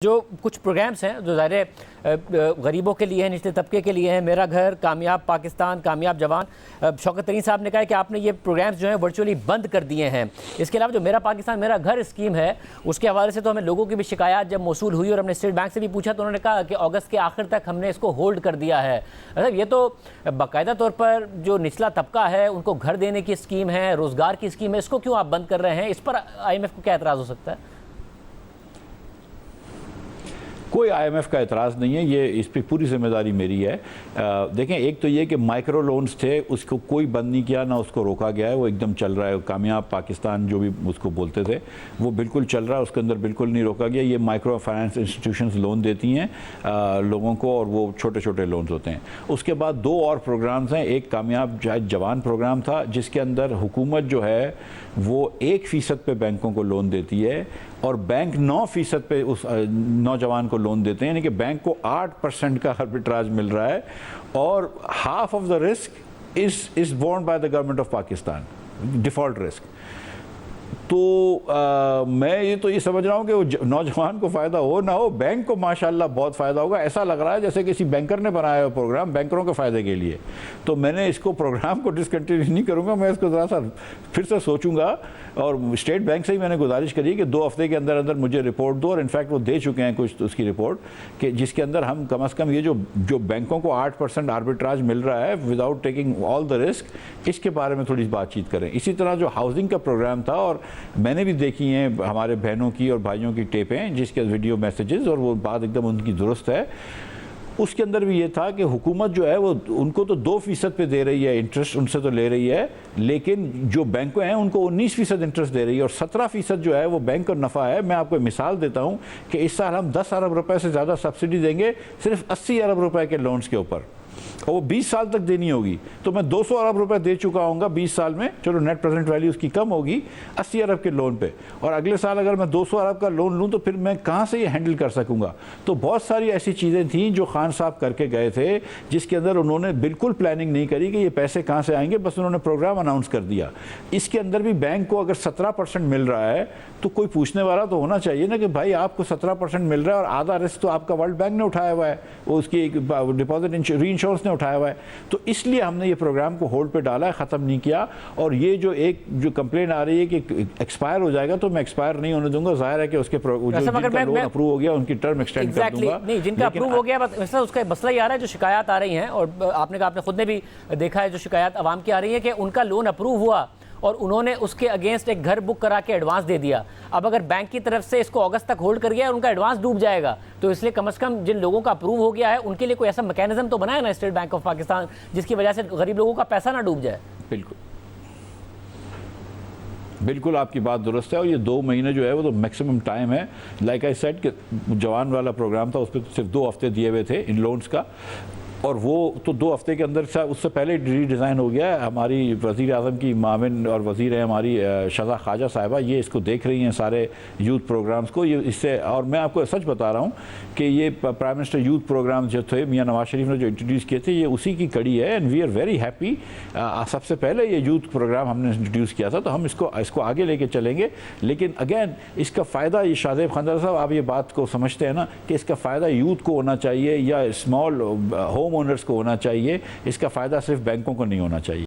जो कुछ प्रोग्राम्स हैं जो ज़ाहिर गरीबों के लिए हैं, निचले तबके के लिए हैं, मेरा घर, कामयाब पाकिस्तान, कामयाब जवान। शौकत तरीन साहब ने कहा है कि आपने ये प्रोग्राम्स जो हैं वर्चुअली बंद कर दिए हैं। इसके अलावा जो मेरा पाकिस्तान मेरा घर स्कीम है उसके हवाले से तो हमें लोगों की भी शिकायत जब मौसूल हुई और हमने स्टेट बैंक से भी पूछा तो उन्होंने कहा कि अगस्त के आखिर तक हमने इसको होल्ड कर दिया है। मतलब ये तो बाकायदा तौर पर जो निचला तबका है उनको घर देने की स्कीम है, रोज़गार की स्कीम है, इसको क्यों आप बंद कर रहे हैं? इस पर IMF को क्या एतराज़ हो सकता है? कोई IMF का एतराज़ नहीं है, ये इस पर पूरी जिम्मेदारी मेरी है। देखें, एक तो ये कि माइक्रो लोन्स थे उसको कोई बंद नहीं किया, ना उसको रोका गया है, वो एकदम चल रहा है। कामयाब पाकिस्तान जो भी उसको बोलते थे वो बिल्कुल चल रहा है, उसके अंदर बिल्कुल नहीं रोका गया। ये माइक्रो फाइनेंस इंस्टीट्यूशंस लोन देती हैं लोगों को, और वो छोटे छोटे लोन्स होते हैं। उसके बाद दो और प्रोग्राम्स हैं। एक कामयाब जवान प्रोग्राम था जिसके अंदर हुकूमत जो है वो 1% पे बैंकों को लोन देती है और बैंक 9% पे उस नौजवान को लोन देते हैं, यानी कि बैंक को 8% का आर्बिट्राज मिल रहा है और half of the risk is borne by the government of Pakistan, default risk. तो मैं ये समझ रहा हूँ कि वो नौजवान को फ़ायदा हो ना हो, बैंक को माशाल्लाह बहुत फ़ायदा होगा। ऐसा लग रहा है जैसे किसी बैंकर ने बनाया हो प्रोग्राम बैंकरों के फ़ायदे के लिए। तो मैंने इसको प्रोग्राम को डिसकंटिन्यू नहीं करूँगा, मैं इसको ज़रा सा फिर से सोचूंगा। और स्टेट बैंक से ही मैंने गुजारिश करी कि 2 हफ्ते के अंदर अंदर मुझे रिपोर्ट दो, और इनफैक्ट वो दे चुके हैं कुछ उसकी रिपोर्ट, कि जिसके अंदर हम कम अज़ कम ये जो बैंकों को 8% आर्बिट्राज मिल रहा है without taking all the risk, इसके बारे में थोड़ी बातचीत करें। इसी तरह जो हाउसिंग का प्रोग्राम था, और मैंने भी देखी हैं हमारे बहनों की और भाइयों की टेपें जिसके वीडियो मैसेजेस, और वो बात एकदम उनकी दुरुस्त है। उसके अंदर भी ये था कि हुकूमत जो है वो उनको तो 2% पे दे रही है इंटरेस्ट, उनसे तो ले रही है, लेकिन जो बैंक हैं उनको 19% इंटरेस्ट दे रही है और 17% जो है वो बैंक का नफ़ा है। मैं आपको मिसाल देता हूँ कि इस साल हम 10 अरब रुपए से ज़्यादा सब्सिडी देंगे सिर्फ 80 अरब रुपए के लोन्स के ऊपर, और वो 20 साल तक देनी होगी। तो मैं 200 अरब रुपए दे चुका हूँगा 20 साल में, चलो नेट प्रेजेंट वैल्यू उसकी कम होगी 80 अरब के लोन पे, और अगले साल अगर मैं 200 अरब का लोन लूँ तो फिर मैं कहाँ से ये हैंडल कर सकूँगा? तो बहुत सारी ऐसी चीज़ें थीं जो खान साहब करके गए थे, जिसके अंदर उन्होंने बिल्कुल प्लानिंग नहीं करी कि ये पैसे कहाँ से आएंगे, बस उन्होंने प्रोग्राम अनाउंस कर दिया। इसके अंदर भी बैंक को अगर 17% मिल रहा है तो कोई पूछने वाला तो होना चाहिए ना कि भाई आपको 17% मिल रहा है और आधा रिस्क तो आपका वर्ल्ड बैंक ने उठाया हुआ है, वो उसकी डिपॉजिट री इंश्योरेंस ने उठाया हुआ है। तो इसलिए हमने ये प्रोग्राम को होल्ड पे डाला है, ख़त्म नहीं किया। और ये जो कंप्लेन आ रही है कि एक्सपायर हो जाएगा, तो मैं एक्सपायर नहीं होने दूंगा। जाहिर है कि उसके जिनका लोन अप्रूव हो गया उनकी टर्म एक्सटेंड कर दूंगा। नहीं, जिनका अप्रूव हो गया बस उसका मसला ये आ रहा है जो शिकायत आ रही हैं, और आपने कहा, आपने खुद ने भी देखा है, जो शिकायत आवाम की आ रही है कि उनका लोन अप्रूव हुआ और उन्होंने उसके अगेंस्ट एक घर बुक करा के एडवांस दे दिया। अब अगर बैंक की तरफ से इसको अगस्त तक होल्ड कर गया, उनका एडवांस डूब जाएगा। तो इसलिए कम से कम जिन लोगों का अप्रूव हो गया है उनके लिए कोई ऐसा मैकेनिज्म तो बनाया ना स्टेट बैंक ऑफ पाकिस्तान, जिसकी वजह से गरीब लोगों का पैसा ना डूब जाए। बिल्कुल आपकी बात दुरुस्त है, और ये 2 महीने जो है वो तो मैक्सिमम टाइम है। लाइक आई सेड कि जवान वाला प्रोग्राम था, उस पर सिर्फ 2 हफ्ते दिए हुए थे इन लोन्स का, और वो तो 2 हफ्ते के अंदर उससे पहले रीडिज़ाइन हो गया है। हमारी वज़ीर आज़म की माविन और वज़ीर है हमारी शज़ा ख्वाजा साहिबा, ये इसको देख रही हैं सारे यूथ प्रोग्राम्स को। ये इससे, और मैं आपको सच बता रहा हूँ कि ये प्राइम मिनिस्टर यूथ प्रोग्राम जो थे मियाँ नवाज शरीफ ने जो इंट्रोड्यूस किए थे, ये उसी की कड़ी है, and we are very happy. सबसे पहले ये यूथ प्रोग्राम हमने इंट्रोड्यूस किया था, तो हम इसको आगे लेके चलेंगे। लेकिन अगेन इसका फ़ायदा, ये शाहजेब खानदार साहब आप ये बात को समझते हैं ना कि इसका फ़ायदा यूथ को होना चाहिए या स्मॉल होम ओनर्स को होना चाहिए, इसका फ़ायदा सिर्फ बैंकों को नहीं होना चाहिए।